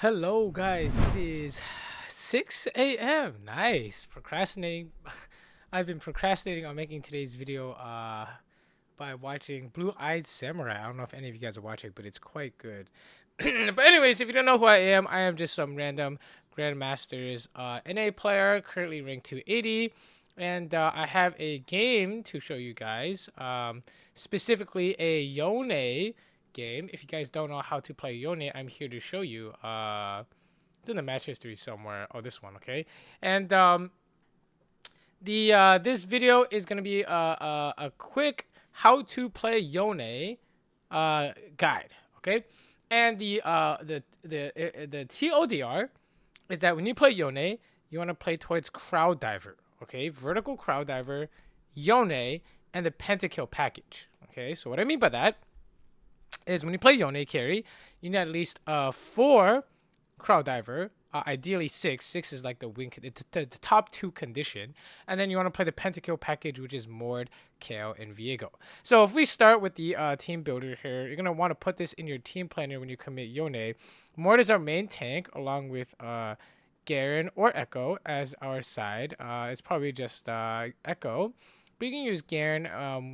Hello guys, it is 6 a.m. Nice. Procrastinating. I've been procrastinating on making today's video by watching Blue-Eyed Samurai. I don't know if any of you guys are watching, but it's quite good. But anyways, if you don't know who I am just some random Grandmaster's NA player, currently ranked 280. And I have a game to show you guys, specifically a Yone game. If you guys don't know how to play Yone, I'm here to show you. It's in the match history somewhere. Oh, this one, okay. And this video is gonna be a quick how to play Yone guide, okay. And the TODR is that when you play Yone, you want to play towards Crowd Diver, okay, vertical Crowd Diver, Yone, and the Pentakill package. Okay, so what I mean by that is when you play Yone carry, you need at least 4 Crowd Diver, ideally 6. 6 is like the win, the top 2 condition. And then you want to play the Pentakill package, which is Mord, Kale, and Viego. So if we start with the team builder here, you're going to want to put this in your team planner when you commit Yone. Mord is our main tank, along with Garen or Echo as our side. It's probably just Echo. But you can use Garen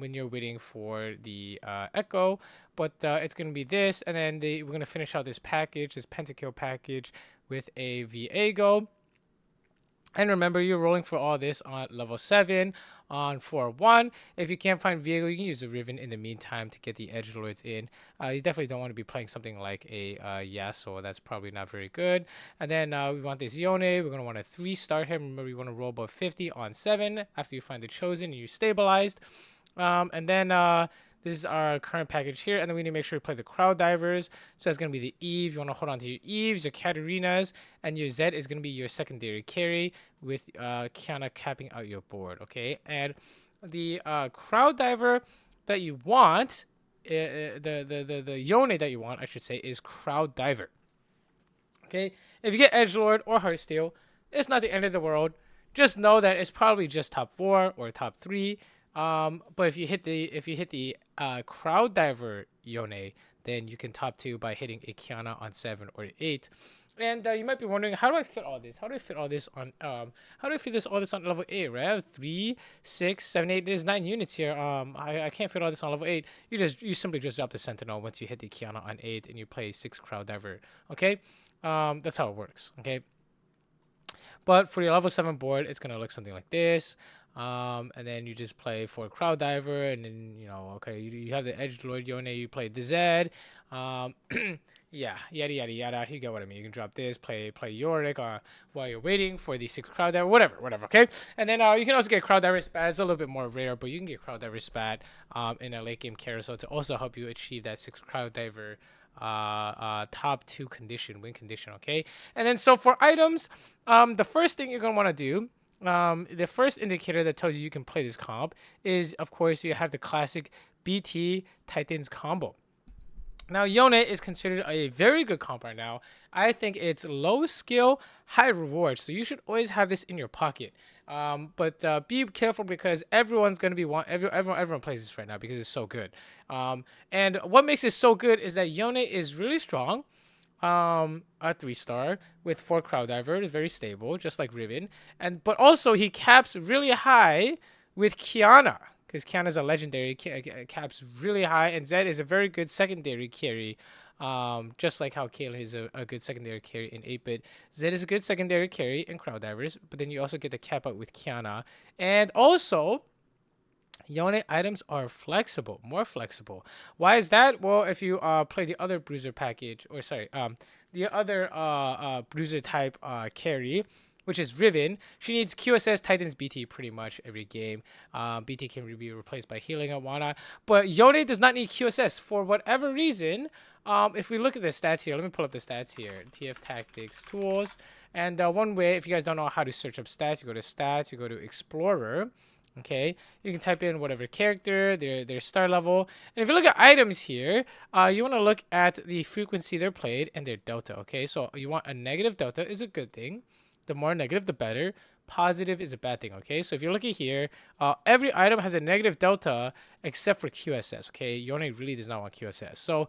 when you're waiting for the Echo. But it's going to be this. And then we're going to finish out this package, this Pentakill package, with a Viego. And remember, you're rolling for all this on level 7 on 4-1. If you can't find Viego, you can use the Riven in the meantime to get the edgelords in. You definitely don't want to be playing something like a Yasuo. That's probably not very good. And then we want this Yone. We're going to want to 3-star him. Remember, you want to roll above 50 on 7 after you find the Chosen and you stabilized. And then this is our current package here. And then we need to make sure we play the Crowd Divers. So that's going to be the Eve. You want to hold on to your Eves, your Katarinas, and your Zed is going to be your secondary carry with Kiana capping out your board, okay? And the Crowd Diver that you want, the Yone that you want, I should say, is Crowd Diver, okay? If you get Edgelord or Heartsteel, it's not the end of the world. Just know that it's probably just top 4 or top 3. But if you hit the Crowd Diver Yone, then you can top 2 by hitting a Kiana on 7 or 8. And you might be wondering, how do I fit all this? How do I fit all this on all this on level 8, right? I have 3, 6, 7, 8. There's 9 units here. I can't fit all this on level 8. You simply just drop the Sentinel once you hit the Kiana on 8 and you play 6 Crowd Diver. Okay? That's how it works. Okay? But for your level 7 board, it's gonna look something like this. And then you just play for Crowd Diver, and then okay, you have the Edgelord Yone, you play the Zed, yeah, yada yada yada. You get what I mean. You can drop this, play Yorick while you're waiting for the 6 Crowd Diver, whatever. Okay, and then you can also get Crowd Diver Spat. It's a little bit more rare, but you can get Crowd Diver Spat in a late game carousel to also help you achieve that 6 Crowd Diver top 2 condition, win condition. Okay, and then so for items, the first thing you're gonna want to do. The first indicator that tells you can play this comp is, of course, you have the classic BT Titans combo. Now, Yone is considered a very good comp right now. I think it's low skill, high reward, so you should always have this in your pocket. But be careful because everyone's going to be everyone plays this right now because it's so good. And what makes it so good is that Yone is really strong. A 3-star with 4 Crowd Diver is very stable, just like Riven, but also he caps really high with Kiana because Kiana is a legendary, caps really high, and Zed is a very good secondary carry, just like how Kale is a good secondary carry in 8-bit. Zed is a good secondary carry in Crowd Divers, but then you also get the cap out with Kiana, and also Yone items are flexible, more flexible. Why is that? Well, if you play the other bruiser package, or sorry, the other bruiser type carry, which is Riven, she needs QSS Titans BT pretty much every game. BT can be replaced by healing and whatnot, but Yone does not need QSS for whatever reason. If we look at the stats here, let me pull up the stats here. TF Tactics Tools, and one way, if you guys don't know how to search up stats, you go to stats, you go to Explorer. Okay, you can type in whatever character, their star level, and if you look at items here, you want to look at the frequency they're played and their delta. Okay, so you want a negative delta is a good thing. The more negative, the better. Positive is a bad thing, okay? So if you're looking here, every item has a negative delta except for QSS, okay? Yone really does not want QSS. So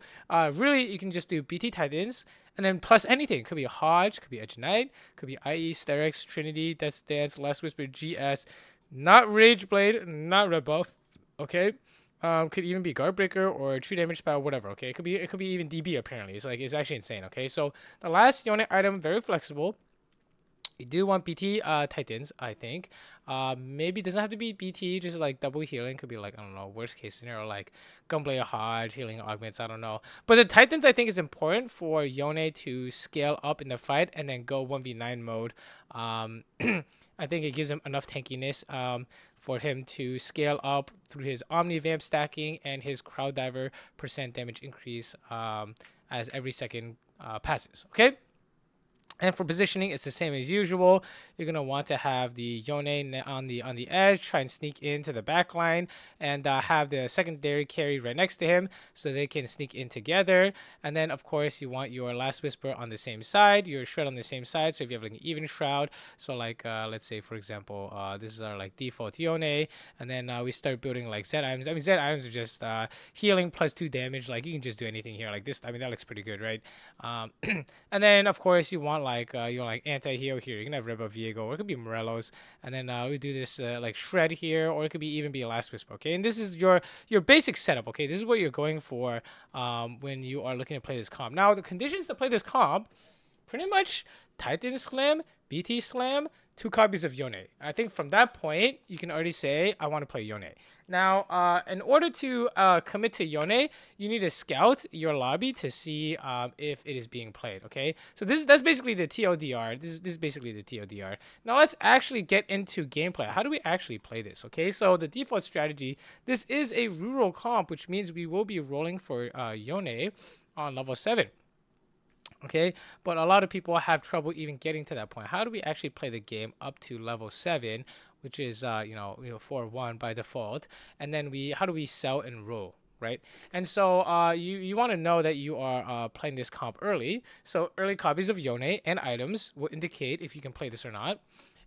really, you can just do BT Titans and then plus anything. It could be a Hodge, could be Edge Knight, could be IE, Sterex, Trinity, Death's Dance, Last Whisper, GS, not Rage Blade, not Red Buff, okay? Could even be Guard Breaker or True Damage Spell, whatever, okay? It could be even DB apparently. It's like, it's actually insane, okay? So the last Yone item, very flexible. You do want BT Titans, I think. Maybe it doesn't have to be BT, just like double healing. Could be like, I don't know, worst case scenario, like Gunblade Hodge, healing augments, I don't know. But the Titans, I think, is important for Yone to scale up in the fight and then go 1v9 mode. I think it gives him enough tankiness for him to scale up through his Omni Vamp stacking and his Crowd Diver % damage increase as every second passes, okay? And for positioning, it's the same as usual. You're gonna want to have the Yone on the edge, try and sneak into the back line, and have the secondary carry right next to him, so they can sneak in together. And then, of course, you want your Last Whisper on the same side, your Shred on the same side. So if you have like an even Shroud, so like let's say for example, this is our like default Yone, and then we start building like Z items. I mean, Z items are just healing plus 2 damage. Like you can just do anything here like this. I mean, that looks pretty good, right? And then of course you want like anti-heal here. You can have Reba Viego, or it could be Morelos, and then we do this like Shred here, or it could be even be a Last Whisper, okay? And this is your basic setup, okay? This is what you're going for when you are looking to play this comp. Now the conditions to play this comp, pretty much Titan Slam, BT Slam, 2 copies of Yone. I think from that point you can already say I want to play Yone. Now, in order to commit to Yone, you need to scout your lobby to see if it is being played, okay? So that's basically the TLDR. This is basically the TLDR. Now, let's actually get into gameplay. How do we actually play this, okay? So the default strategy, this is a reroll comp, which means we will be rolling for Yone on level 7. Okay, but a lot of people have trouble even getting to that point. How do we actually play the game up to level 7, which is 4-1 by default, and then how do we sell and roll, right? And so you want to know that you are playing this comp early. So early copies of Yone and items will indicate if you can play this or not.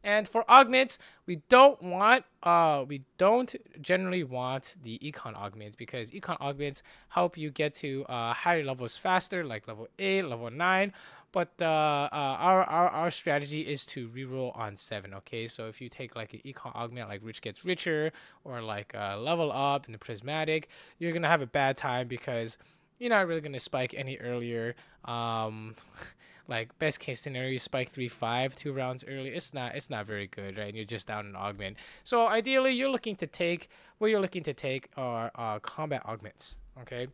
And for augments, we don't generally want the econ augments, because econ augments help you get to higher levels faster, like level 8, level 9. But our strategy is to reroll on 7, okay? So if you take like an econ augment like Rich Gets Richer, or like level up in the prismatic, you're gonna have a bad time because you're not really gonna spike any earlier. Like best case scenario, you spike 3-5 2 rounds early. It's not very good, right? And you're just down an augment. So ideally, you're looking to take are combat augments, okay?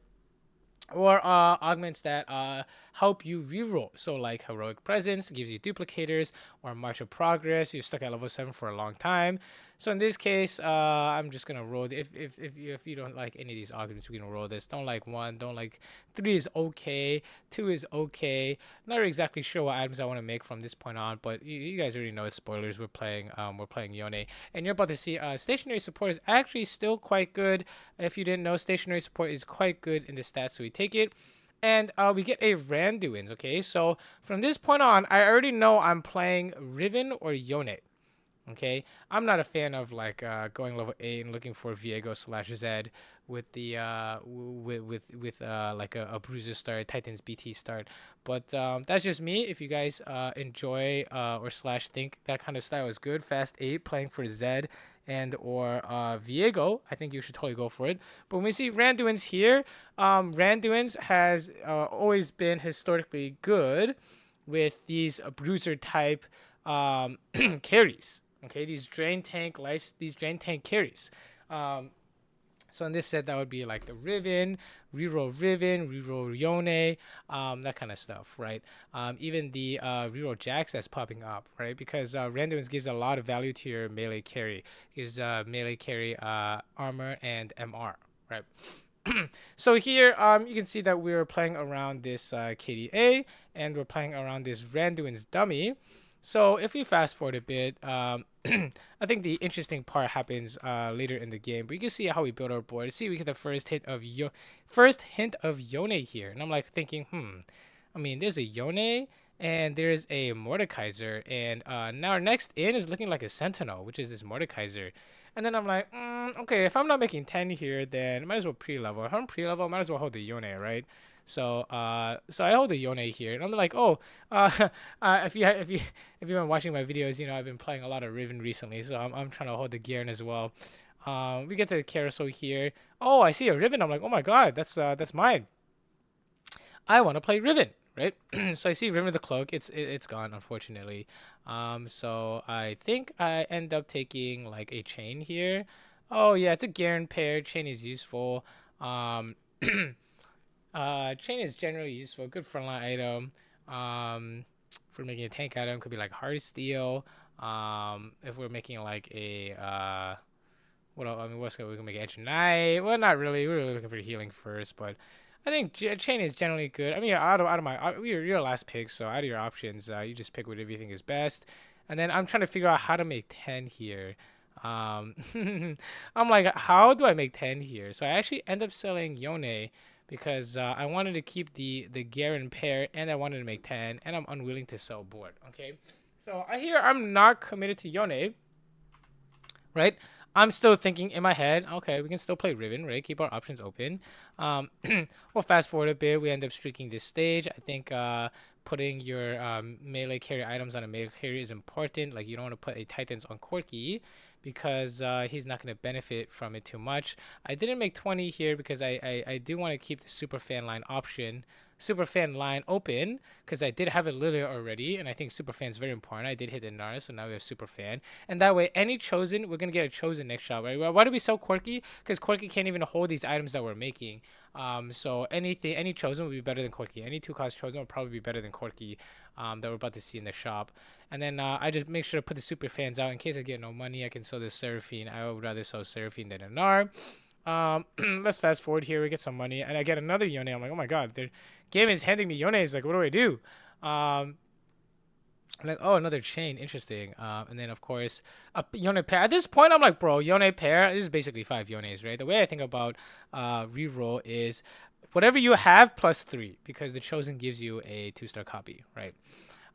Or augments that help you reroll. So like Heroic Presence gives you duplicators, or Martial Progress. You're stuck at level 7 for a long time. So in this case, I'm just gonna roll. If you don't like any of these augments, we can roll this. Don't like 1. Don't like 3 is okay. 2 is okay. Not exactly sure what items I want to make from this point on, but you guys already know it's spoilers. We're playing Yone, and you're about to see stationary support is actually still quite good. If you didn't know, stationary support is quite good in the stats, so we take it. And we get a Randuin's, okay? So from this point on, I already know I'm playing Riven or Yone. Okay, I'm not a fan of like going level 8 and looking for Viego / Zed with the with like a Bruiser start, Titans BT start. But that's just me. If you guys enjoy or / think that kind of style is good, fast 8 playing for Zed and or Viego, I think you should totally go for it. But when we see Randuin's here, Randuin's has always been historically good with these Bruiser type carries. Okay, these drain tank carries. So in this set, that would be like the Riven, reroll Yone, that kind of stuff, right? Even the reroll Jax that's popping up, right? Because Randomness gives a lot of value to your melee carry. Gives melee carry armor and MR, right? So here, you can see that we're playing around this KDA, and we're playing around this Randuin's dummy. So if we fast forward a bit, I think the interesting part happens later in the game. But you can see how we build our board. See, we get the first hint of Yone here, and I'm like thinking, I mean, there's a Yone, and there's a Mordekaiser, and now our next in is looking like a Sentinel, which is this Mordekaiser. And then I'm like, okay, if I'm not making 10 here, then might as well pre-level. If I'm pre-level, might as well hold the Yone, right? So I hold the Yone here, and I'm like, oh, uh, if you've been watching my videos, you know I've been playing a lot of Riven recently, so I'm trying to hold the Garen as well. We get to the carousel here. Oh, I see a Riven. I'm like, oh my god, that's mine. I want to play Riven, right? So I see Riven the Cloak. It's gone, unfortunately. So I think I end up taking like a chain here. Oh yeah, it's a Garen pair. Chain is useful. Um, chain is generally useful. Good frontline item. For making a tank item, could be like hard steel. If we're making like a what else? I mean, what's good? We can make Edge Knight. Well, not really. We're really looking for healing first, but I think chain is generally good. I mean, out of my you're your last pick, so out of your options, you just pick whatever you think is best. And then I'm trying to figure out how to make 10 here. Um, I'm like, how do I make 10 here? So I actually end up selling Yone because I wanted to keep the Garen pair, and I wanted to make 10, and I'm unwilling to sell board. Okay, so I hear I'm not committed to Yone, right? I'm still thinking in my head, okay, we can still play Riven, right? Keep our options open. We'll fast forward a bit. We end up streaking this stage. I think putting your melee carry items on a melee carry is important. Like, you don't want to put a Titans on Corki because he's not going to benefit from it too much. I didn't make 20 here because I do want to keep the super fan line option Superfan line open because I did have it lit already, and I think Superfan is very important. I did hit the Nara, so now we have Superfan, and that way any chosen, we're gonna get a chosen next shot, right? Why do we sell Quirky? Because Quirky can't even hold these items that we're making. So any chosen would be better than Quirky. Any 2-cost chosen will probably be better than Quirky that we're about to see in the shop. And then I just make sure to put the super fans out in case I get no money. I can sell the Seraphine. I would rather sell Seraphine than a Nar. Let's fast forward here. We get some money, and I get another Yone. I'm like, oh my god, the game is handing me Yones. Like, what do I do? I'm like, oh, another chain, interesting. And then of course a Yone pair. At this point, I'm like, bro, Yone pair. This is basically 5 Yones, right? The way I think about reroll is whatever you have plus 3, because the chosen gives you a 2-star copy, right?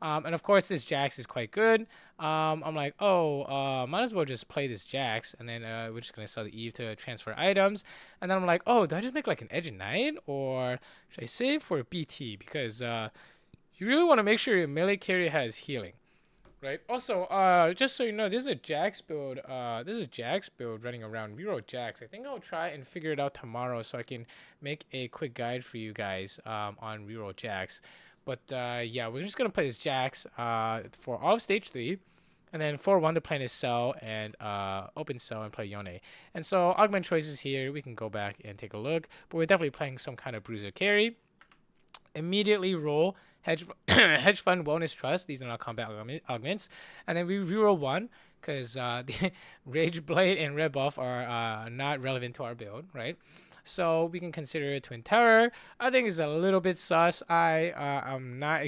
And of course, this Jax is quite good. I'm like, oh, might as well just play this Jax, and then we're just gonna sell the Eve to transfer items. And then I'm like, oh, do I just make like an Edge Knight, or should I save for a BT? Because you really want to make sure your melee carry has healing, right? Also, just so you know, this is a Jax build. This is a Jax build running around. Reroll Jax. I think I'll try and figure it out tomorrow so I can make a quick guide for you guys on reroll Jax. But yeah, we're just gonna play this Jax for all of stage 3, and then for 1 to play is Cell and open Cell and play Yone. And so augment choices here, we can go back and take a look. But we're definitely playing some kind of bruiser carry. Immediately roll hedge fund wellness trust. These are not combat augments. And then we reroll 1 because the rage blade and red buff are not relevant to our build, right? So we can consider it Twin Terror. I think it's a little bit sus. I'm not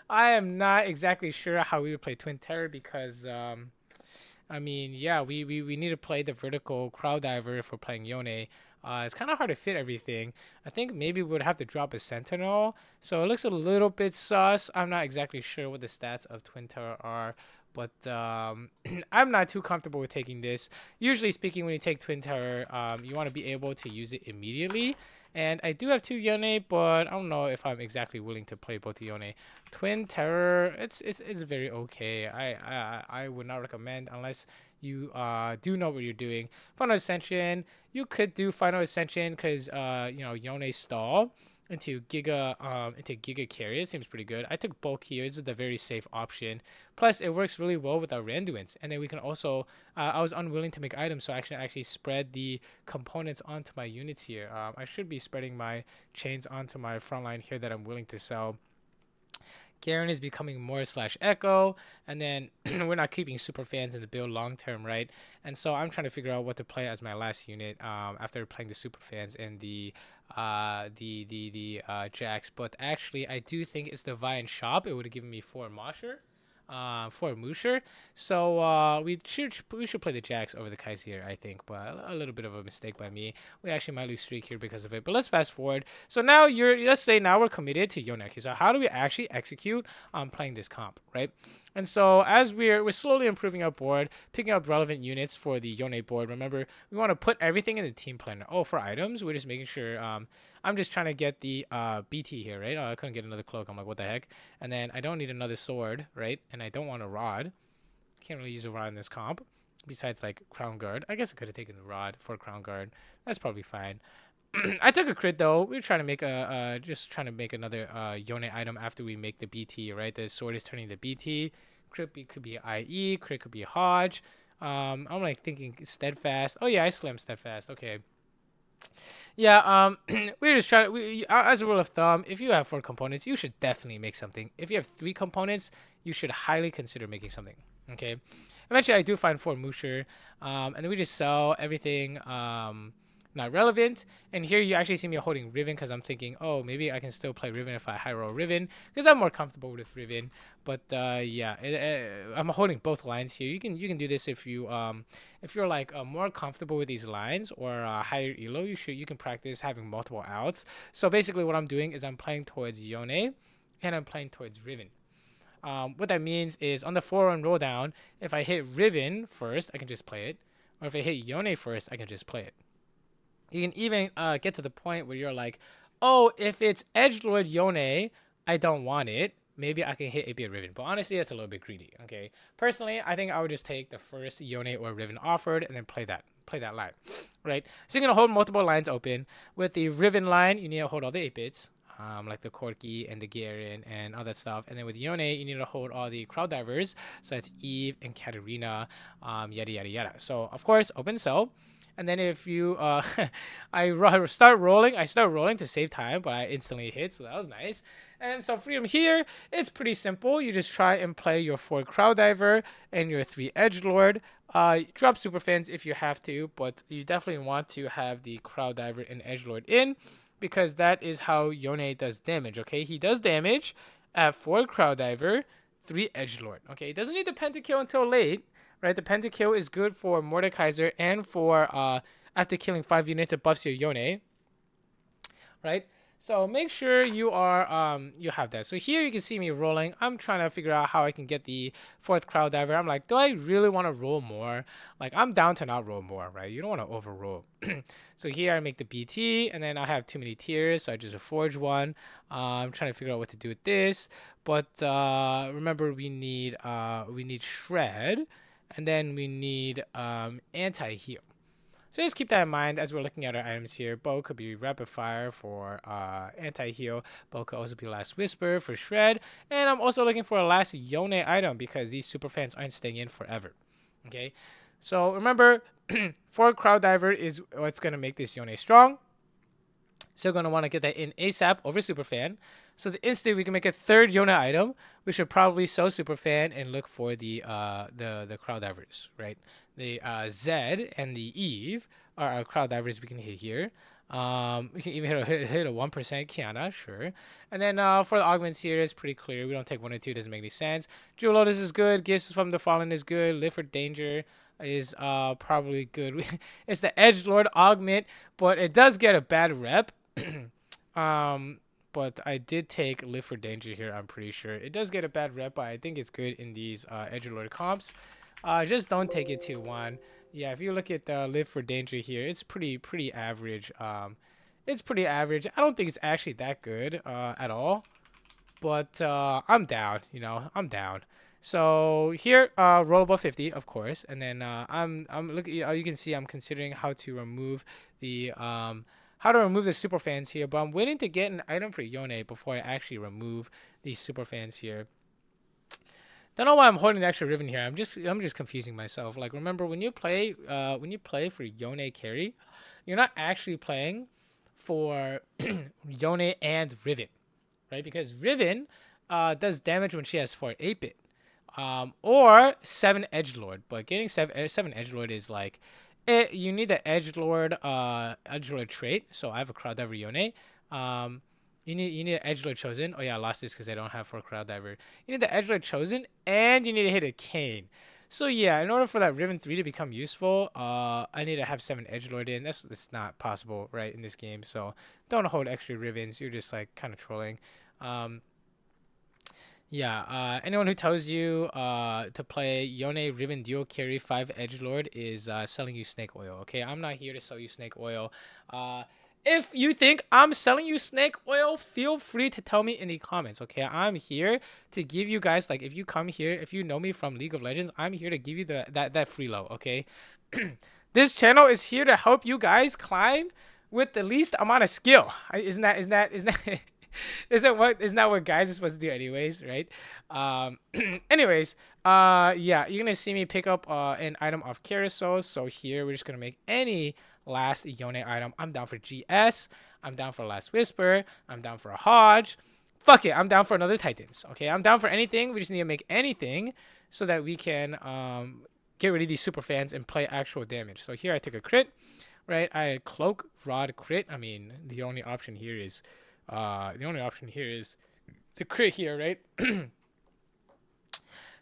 I am not exactly sure how we would play Twin Terror because I mean, yeah, we need to play the vertical crowd diver if we're playing Yone. It's kind of hard to fit everything. I think maybe we would have to drop a Sentinel. So it looks a little bit sus. I'm not exactly sure what the stats of Twin Terror are. But I'm not too comfortable with taking this. Usually speaking, when you take Twin Terror, you want to be able to use it immediately. And I do have 2 Yone, but I don't know if I'm exactly willing to play both Yone. Twin Terror, it's very okay. I would not recommend unless you do know what you're doing. Final Ascension, you could do Final Ascension because you know, Yone stall into Giga carry. It seems pretty good. I took bulk here. This is the very safe option. Plus, it works really well with our Randuins. And then we can also, I was unwilling to make items, so I actually spread the components onto my units here. I should be spreading my chains onto my front line here that I'm willing to sell. Garen is becoming more / Echo, and then we're not keeping super fans in the build long term, right? And so I'm trying to figure out what to play as my last unit after playing the super fans and the Jax. But actually, I do think it's the Vian shop. It would have given me 4 Mosher. for Musher. So we should play the Jacks over the Kais here, I think, but a little bit of a mistake by me. We actually might lose streak here because of it. But let's fast forward. So now let's say now we're committed to Yone. Okay, so how do we actually execute on playing this comp, right? And so as we're slowly improving our board, picking up relevant units for the Yone board. Remember, we want to put everything in the team planner. Oh, for items, we're just making sure. I'm just trying to get the BT here, right? Oh, I couldn't get another cloak. I'm like, what the heck? And then I don't need another sword, right? And I don't want a rod. Can't really use a rod in this comp. Besides, like, Crown Guard. I guess I could have taken the rod for Crown Guard. That's probably fine. I took a crit though. We were trying to make just trying to make another Yone item after we make the BT, right? The sword is turning the BT. Crit could be IE. Crit could be Hodge. I'm like thinking steadfast. Oh yeah, I slam steadfast. Okay. Yeah. We're just trying to. As a rule of thumb, if you have 4 components, you should definitely make something. If you have 3 components, you should highly consider making something. Okay. Eventually, I do find 4 Musher, and then we just sell everything. Not relevant. And here you actually see me holding Riven because I'm thinking, oh, maybe I can still play Riven if I high roll Riven because I'm more comfortable with Riven. But yeah, I'm holding both lines here. You can do this if you're like more comfortable with these lines or higher elo. You can practice having multiple outs. So basically, what I'm doing is I'm playing towards Yone, and I'm playing towards Riven. What that means is on the 4-run roll down, if I hit Riven first, I can just play it, or if I hit Yone first, I can just play it. You can even get to the point where you're like, oh, if it's Edgelord Yone, I don't want it. Maybe I can hit a bit Riven. But honestly, that's a little bit greedy. Okay. Personally, I think I would just take the first Yone or Riven offered and then play that line. Right? So you're going to hold multiple lines open. With the Riven line, you need to hold all the 8 bits. Like the Corki and the Garen and all that stuff. And then with Yone, you need to hold all the crowd divers. So that's Eve and Katarina, yada, yada, yada. So, of course, open cell. And then if you, I start rolling to save time, but I instantly hit, so that was nice. And so from here, it's pretty simple. You just try and play your 4 Crowd Diver and your 3 Edgelord. Drop Superfans if you have to, but you definitely want to have the Crowd Diver and Edgelord in, because that is how Yone does damage, okay? He does damage at 4 Crowd Diver, 3 Edgelord, okay? He doesn't need the pentakill until late. Right, the pentakill is good for Mordekaiser and for after killing 5 units, it buffs your Yone. Right, so make sure you have that. So here you can see me rolling. I'm trying to figure out how I can get the 4th Crowd Diver. I'm like, do I really want to roll more? Like, I'm down to not roll more, right? You don't want to overroll. So here I make the BT, and then I have too many tiers, so I just forge one. I'm trying to figure out what to do with this, but remember we need Shred. And then we need anti-heal. So just keep that in mind as we're looking at our items here. Bow could be Rapid Fire for anti-heal. Bow could also be Last Whisper for Shred. And I'm also looking for a last Yone item because these super fans aren't staying in forever. Okay, so remember, 4 Crowd Diver is what's going to make this Yone strong. So we're going to want to get that in ASAP over Superfan. So the instant we can make a 3rd Yone item, we should probably sell Superfan and look for the Crowd Divers, right? The Zed and the Eve are our Crowd Divers we can hit here. We can even hit a 1% Kiana, sure. And then for the augments here, it's pretty clear. We don't take 1 or 2, doesn't make any sense. Jewel Lotus is good. Gifts from the Fallen is good. Live for Danger is probably good. It's the Edgelord augment, but it does get a bad rep. But I did take Live for Danger here, I'm pretty sure. It does get a bad rep, but I think it's good in these Edgelord comps. Just don't take it to 1. Yeah, if you look at Live for Danger here, it's pretty average. It's pretty average. I don't think it's actually that good at all. But I'm down, I'm down. So here, roll above 50, of course. And then I'm looking, you can see I'm considering how to remove the super fans here, but I'm waiting to get an item for Yone before I actually remove these super fans here. Don't know why I'm holding the extra Riven here. I'm just confusing myself. Like, remember when you play for Yone carry, you're not actually playing for Yone and Riven, right? Because Riven does damage when she has 4 8-bit. Or 7 Edgelord, but getting 7 Edgelord is like, you need the Edgelord trait. So I have a Crowd Diver Yone. You need an edgelord chosen. Oh yeah, I lost this because I don't have for crowd diver. You need the edgelord chosen, and you need to hit a cane. So yeah, in order for that Riven 3 to become useful, I need to have 7 edgelord in. That's not possible, right, in this game. So don't hold extra Rivens. You're just like kind of trolling. Um, yeah, anyone who tells you to play Yone Riven Duo Carry 5 Edgelord is selling you snake oil, okay? I'm not here to sell you snake oil. If you think I'm selling you snake oil, feel free to tell me in the comments, okay? I'm here to give you guys, like, if you come here, if you know me from League of Legends, I'm here to give you that free low, okay? This channel is here to help you guys climb with the least amount of skill. Isn't that isn't that what guys are supposed to do anyways, right? Um, anyways, yeah, you're gonna see me pick up an item off carousel. So here we're just gonna make any last Yone item. I'm down for GS. I'm down for Last Whisper. I'm down for a Hodge. Fuck it, I'm down for another Titans. Okay, I'm down for anything. We just need to make anything so that we can get rid of these super fans and play actual damage. So here I took a crit, right? I cloak, rod, crit. I mean, the only option here is the crit here, right?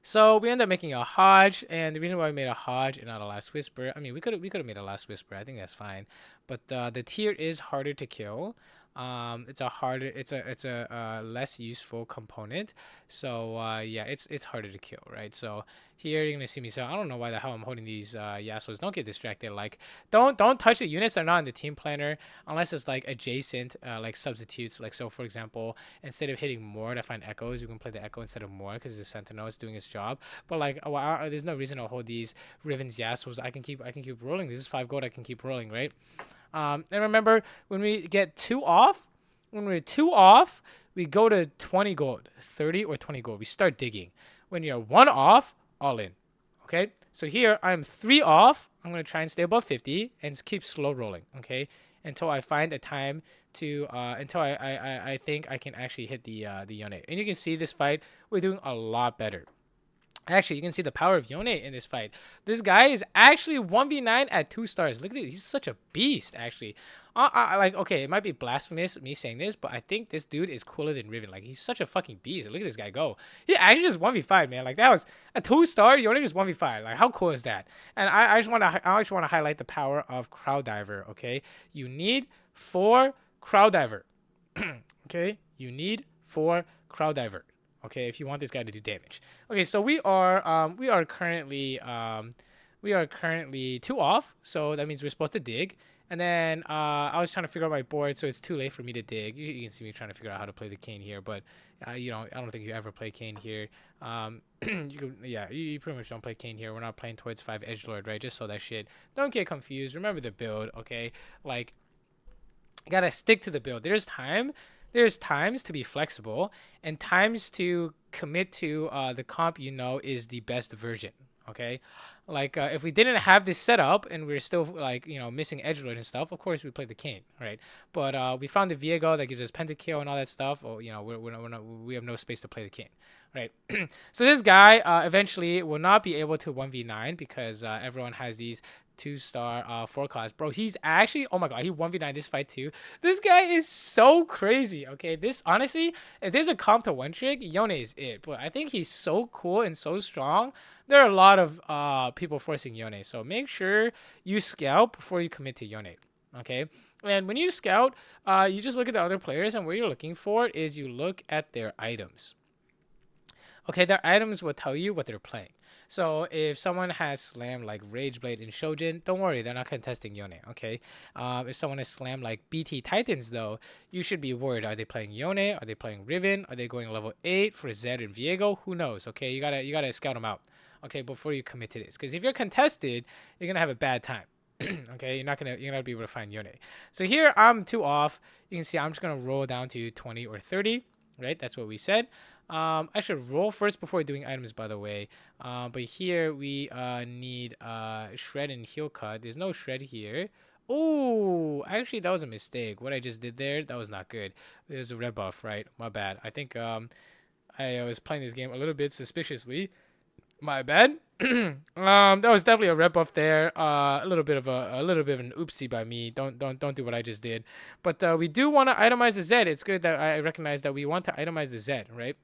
So we end up making a Hodge, and the reason why we made a Hodge and not a Last Whisper, I mean, we could have made a Last Whisper. I think that's fine, but the tier is harder to kill. It's a less useful component. So yeah, it's harder to kill, right? So here you're gonna see me. So I don't know why the hell I'm holding these Yasuos. Don't get distracted. Like don't touch the units that are not in the team planner unless it's like adjacent, like substitutes. Like so, for example, instead of hitting more to find echoes, you can play the echo instead of more because the sentinel is doing its job. But like, there's no reason to hold these Riven's Yasuos. I can keep rolling. This is 5 gold. I can keep rolling, right? And remember, when we get 2 off, when we're 2 off, we go to 20 gold, 30 or 20 gold. We start digging. When you're 1 off, all in. Okay? So here, I'm 3 off. I'm going to try and stay above 50 and keep slow rolling. Okay? Until I find a time to, until I think I can actually hit the Yone. And you can see this fight, we're doing a lot better. Actually, you can see the power of Yone in this fight. This guy is actually 1v9 at 2 stars. Look at this. He's such a beast, actually. Like, okay, it might be blasphemous me saying this, but I think this dude is cooler than Riven. Like, he's such a fucking beast. Look at this guy go. He actually just 1v5, man. Like, that was a 2-star. Yone just 1v5. Like, how cool is that? And I just want to highlight the power of Crowd Diver, okay? You need 4 Crowd Diver. Okay? You need 4 Crowd Diver. Okay, if you want this guy to do damage. Okay, so we are currently 2 off, so that means we're supposed to dig. And then I was trying to figure out my board, so it's too late for me to dig. You can see me trying to figure out how to play the cane here, but you know, I don't think you ever play cane here. You pretty much don't play cane here. We're not playing towards 5 edgelord, right? Just so that shit. Don't get confused. Remember the build, okay? Like, you gotta stick to the build. There's times to be flexible and times to commit to the comp you know is the best version. Okay, like if we didn't have this set up and we're still like, you know, missing edgelord and stuff, of course we play the cane, right? But we found the Viego that gives us pentakill and all that stuff. Or, you know, we have no space to play the cane, right? So this guy eventually will not be able to 1v9 because everyone has these 2-star 4 class. Bro, he's actually, oh my god, he 1v9 this fight too. This guy is so crazy. Okay, this, honestly, if there's a comp to one trick, Yone is it. But I think he's so cool and so strong. There are a lot of people forcing Yone, so make sure you scout before you commit to Yone. Okay, and when you scout, you just look at the other players, and what you're looking for is you look at their items. Okay, their items will tell you what they're playing. So if someone has slam like Rageblade and Shojin, don't worry, they're not contesting Yone, okay? If someone has slam like BT Titans, though, you should be worried. Are they playing Yone? Are they playing Riven? Are they going level 8 for Zed and Viego? Who knows, okay? You gotta scout them out, okay, before you commit to this. Because if you're contested, you're gonna have a bad time. Okay, you're not gonna be able to find Yone. So here I'm 2 off. You can see I'm just gonna roll down to 20 or 30, right? That's what we said. I should roll first before doing items, by the way. But here we need shred and heal cut. There's no shred here. Oh, actually that was a mistake. What I just did there, that was not good. It was a red buff, right? My bad. I think I was playing this game a little bit suspiciously. My bad. That was definitely a rep off there. A little bit of an oopsie by me. Don't do what I just did. But we do want to itemize the Z. It's good that I recognize that we want to itemize the Z, right?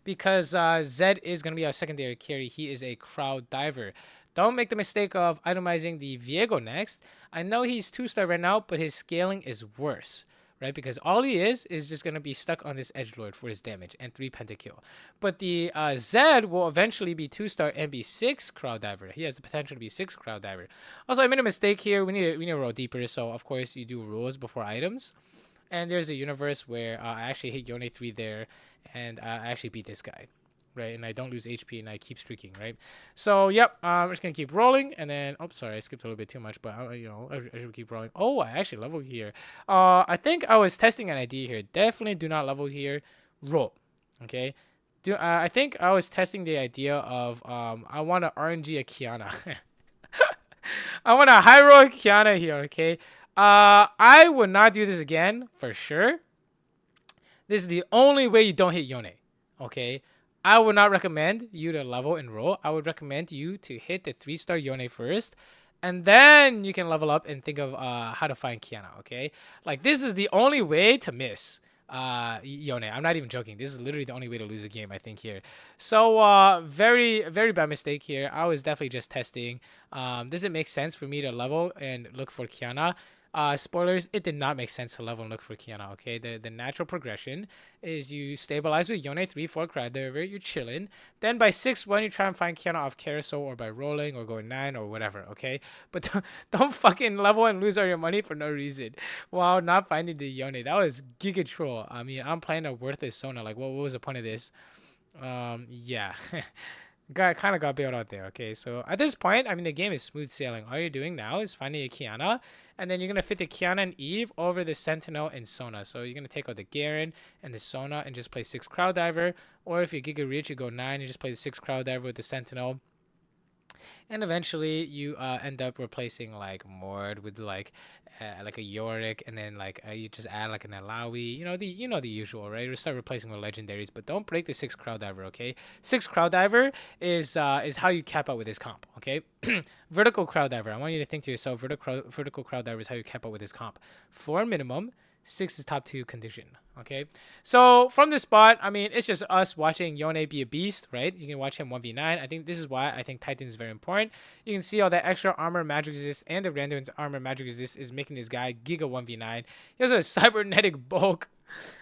Because Z is going to be our secondary carry. He is a crowd diver. Don't make the mistake of itemizing the Viego next. I know he's 2-star right now, but his scaling is worse, right? Because all he is just going to be stuck on this edgelord for his damage and 3 pentakill. But the Z will eventually be 2-star and be 6 crowd diver. He has the potential to be 6 crowd diver. Also, I made a mistake here. We need to roll deeper. So of course you do rules before items. And there's a universe where I actually hit Yone 3 there, and I actually beat this guy, right? And I don't lose HP, and I keep streaking, right? So, yep, I'm just going to keep rolling, and then... Oh, sorry, I skipped a little bit too much, but, I should keep rolling. Oh, I actually level here. I think I was testing an idea here. Definitely do not level here. Roll, okay? I think I was testing the idea of I want to RNG a Kiana. I want a high roll Kiana here, okay? I would not do this again, for sure. This is the only way you don't hit Yone, okay? I would not recommend you to level and roll. I would recommend you to hit the 3-star Yone first, and then you can level up and think of how to find Kiana, okay? Like, this is the only way to miss Yone. I'm not even joking. This is literally the only way to lose a game, I think, here. So, very, very bad mistake here. I was definitely just testing. Does it make sense for me to level and look for Kiana? Spoilers, it did not make sense to level and look for Kiana, okay? The natural progression is you stabilize with Yone 3-4 crowd diver, you're chilling. Then by 6-1, you try and find Kiana off carousel or by rolling or going 9 or whatever, okay? But don't fucking level and lose all your money for no reason while not finding the Yone. That was giga troll. I mean, I'm playing a worthless Sona. Like, what was the point of this? Yeah. Kind of got bailed out there, okay? So at this point, I mean, the game is smooth sailing. All you're doing now is finding a Kiana, and then you're going to fit the Kiana and Eve over the Sentinel and Sona. So you're going to take out the Garen and the Sona and just play 6 Crowd Diver. Or if you're Giga Rich, you go 9, you just play the 6 Crowd Diver with the Sentinel. And eventually you end up replacing like Mord with like a Yorick, and then like you just add like an Alawi, the usual, right? You start replacing with legendaries, but don't break the 6 crowd diver, okay? 6 crowd diver is how you cap out with this comp, okay? Vertical crowd diver. I want you to think to yourself, vertical crowd diver is how you cap out with this comp. 4 minimum, 6 is top 2 condition. Okay, so from this spot, I mean, it's just us watching Yone be a beast, right? You can watch him 1v9. I think this is why I think Titan is very important. You can see all that extra armor, magic resist, and the random armor, magic resist is making this guy giga 1v9. He has a cybernetic bulk,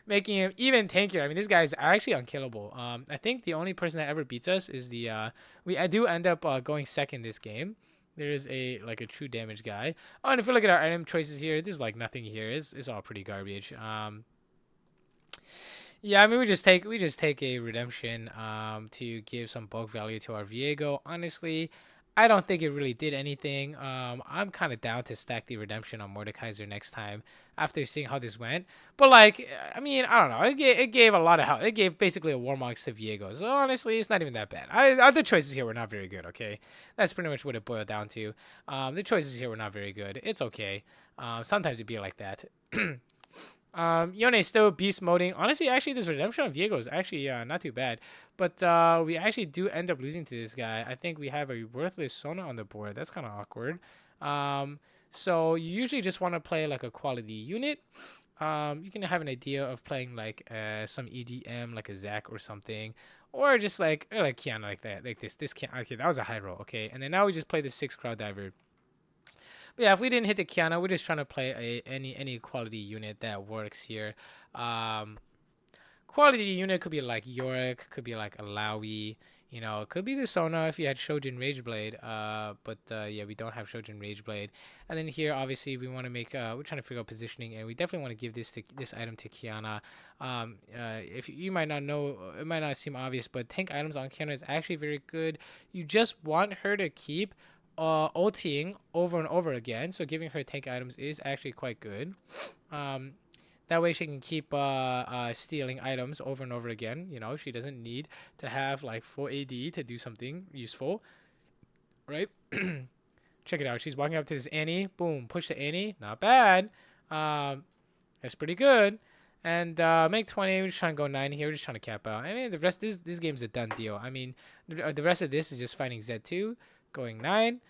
making him even tankier. I mean, this guy is actually unkillable. I think the only person that ever beats us is I do end up going second this game. There's a true damage guy. Oh, and if we look at our item choices here, there's like nothing here. It's all pretty garbage. Yeah, I mean, we just take a redemption to give some bulk value to our Viego. Honestly, I don't think it really did anything. I'm kind of down to stack the redemption on Mordekaiser next time after seeing how this went. But like, I mean, I don't know. It gave a lot of help. It gave basically a Warmox to Viego. So honestly, it's not even that bad. Other choices here were not very good. Okay, that's pretty much what it boiled down to. The choices here were not very good. It's okay. Sometimes it'd be like that. Yone is still beast moding. Honestly, actually, this redemption of Viego is actually not too bad. But we actually do end up losing to this guy. I think we have a worthless Sona on the board. That's kind of awkward. So you usually just want to play like a quality unit. You can have an idea of playing like some EDM, like a Zac or something. Or just like Kiana like that. Like this Kiana. Okay, that was a high roll. Okay, and then now we just play the 6 crowd diver. But yeah, if we didn't hit the Kiana, we're just trying to play any quality unit that works here. Quality unit could be like Yorick, could be like Alawi, it could be the Sona if you had Shojin Rageblade. But yeah, we don't have Shojin Rageblade. And then here, obviously, we want to make we're trying to figure out positioning, and we definitely want to give this item to Kiana. If you might not know, it might not seem obvious, but tank items on Kiana is actually very good. You just want her to keep ulting over and over again, so giving her tank items is actually quite good. That way she can keep stealing items over and over again. She doesn't need to have like full AD to do something useful, right? Check it out. She's walking up to this Annie. Boom, push the Annie. Not bad. That's pretty good. And make 20. We're just trying to go 9 here. We're just trying to cap out. I mean, the rest this game's a done deal. I mean, the rest of this is just fighting Z2, going 9,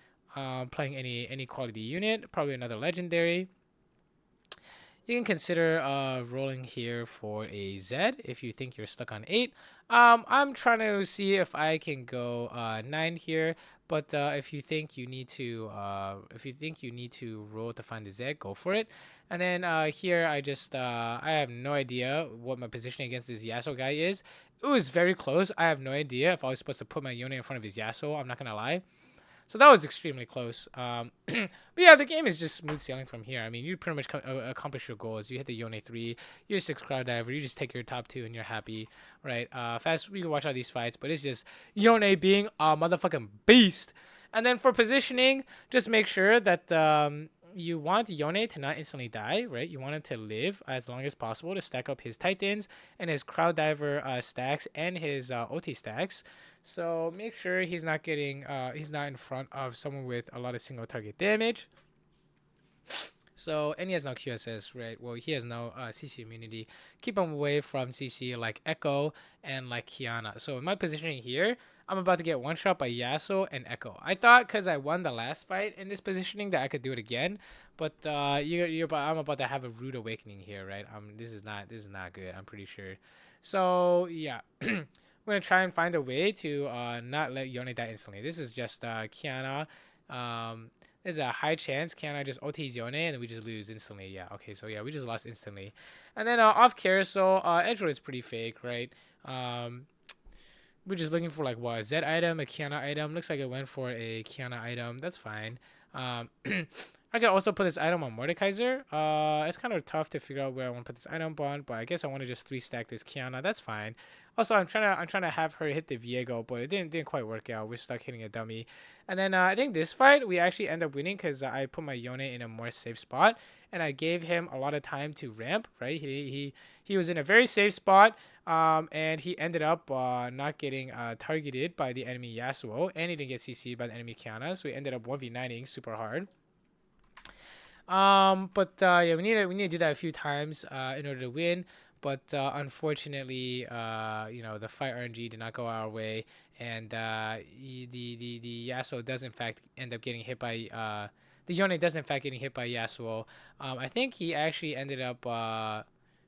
playing any quality unit, probably another legendary. You can consider rolling here for a Z if you think you're stuck on 8. I'm trying to see if I can go 9 here, but if you think you need to roll to find the Z, go for it. And then here I have no idea what my position against this Yasuo guy is. It was very close. I have no idea if I was supposed to put my Yone in front of his Yasuo. I'm not gonna lie. So that was extremely close. But yeah, the game is just smooth sailing from here. I mean, you pretty much accomplish your goals. You hit the Yone 3, you're 6 crowd diver, you just take your top 2 and you're happy, right? We can watch all these fights, but it's just Yone being a motherfucking beast. And then for positioning, just make sure that you want Yone to not instantly die, right? You want him to live as long as possible to stack up his Titans and his crowd diver stacks and his OT stacks. So make sure he's not getting he's not in front of someone with a lot of single target damage. So, and he has no QSS, right? Well, he has no CC immunity. Keep him away from CC like Echo and like Kiana. So in my positioning here, I'm about to get one shot by Yasuo and Echo. I thought because I won the last fight in this positioning that I could do it again, but I'm about to have a rude awakening here, right? This is not good. I'm pretty sure. So yeah. I'm going to try and find a way to not let Yone die instantly. This is just Kiana. There's a high chance Kiana just OTs Yone and we just lose instantly. Yeah, okay, so yeah, we just lost instantly. And then off carousel, Edgewood is pretty fake, right? We're just looking for like what, a Z item, a Kiana item. Looks like it went for a Kiana item. That's fine. I could also put this item on Mordekaiser. It's kind of tough to figure out where I want to put this item on, but I guess I want to just 3-stack this Kiana. That's fine. Also, I'm trying to have her hit the Viego, but it didn't quite work out. We're stuck hitting a dummy. And then I think this fight we actually end up winning because I put my Yone in a more safe spot, and I gave him a lot of time to ramp. Right, he was in a very safe spot, and he ended up not getting targeted by the enemy Yasuo, and he didn't get CC'd by the enemy Kiana, so he ended up 1v9ing super hard. Yeah, we need to do that a few times in order to win. But unfortunately, the fight RNG did not go our way, and the Yasuo does in fact end up getting hit by the Yone does in fact getting hit by Yasuo. I think he actually ended up.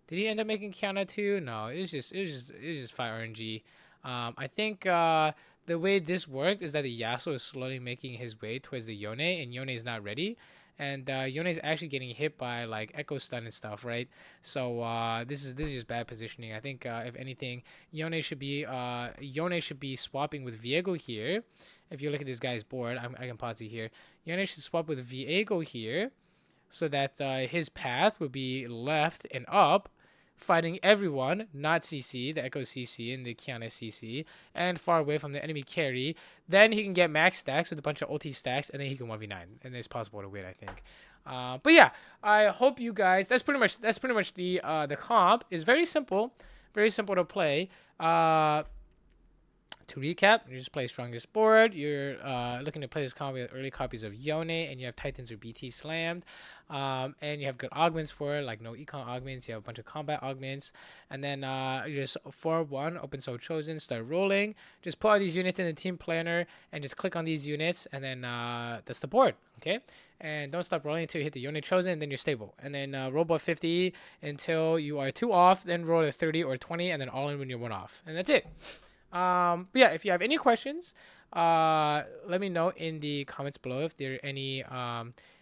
Did he end up making Kiana too? No, it was just fight RNG. I think the way this worked is that the Yasuo is slowly making his way towards the Yone, and Yone is not ready. And Yone is actually getting hit by like Echo Stun and stuff, right? So this is just bad positioning. I think if anything, Yone should be swapping with Viego here. If you look at this guy's board, I can pause it here. Yone should swap with Viego here, so that his path would be left and up, fighting everyone, not CC, the Echo CC and the Kiana CC, and far away from the enemy carry. Then he can get max stacks with a bunch of ulti stacks, and then he can 1v9, and it's possible to win, I think. But yeah, I hope you guys. That's pretty much the comp. Is very simple to play. To recap, you just play strongest board. You're looking to play this comp with early copies of Yone, and you have Titans or BT slammed. And you have good augments for it, like no econ augments. You have a bunch of combat augments. And then you just 4-1, open soul chosen, start rolling. Just put all these units in the team planner and just click on these units, and then that's the board, okay? And don't stop rolling until you hit the unit chosen, and then you're stable. And then roll about 50 until you are 2 off, then roll a 30 or 20, and then all in when you're 1 off. And that's it. But yeah, if you have any questions, let me know in the comments below if there are any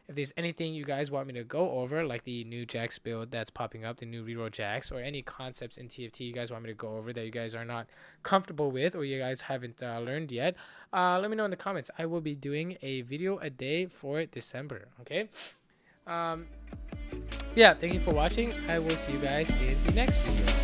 if there's anything you guys want me to go over, like the new Jax build that's popping up, the new reroll Jax, or any concepts in TFT you guys want me to go over that you guys are not comfortable with or you guys haven't learned yet. Let me know in the comments. I will be doing a video a day for December, okay? Yeah, thank you for watching. I will see you guys in the next video.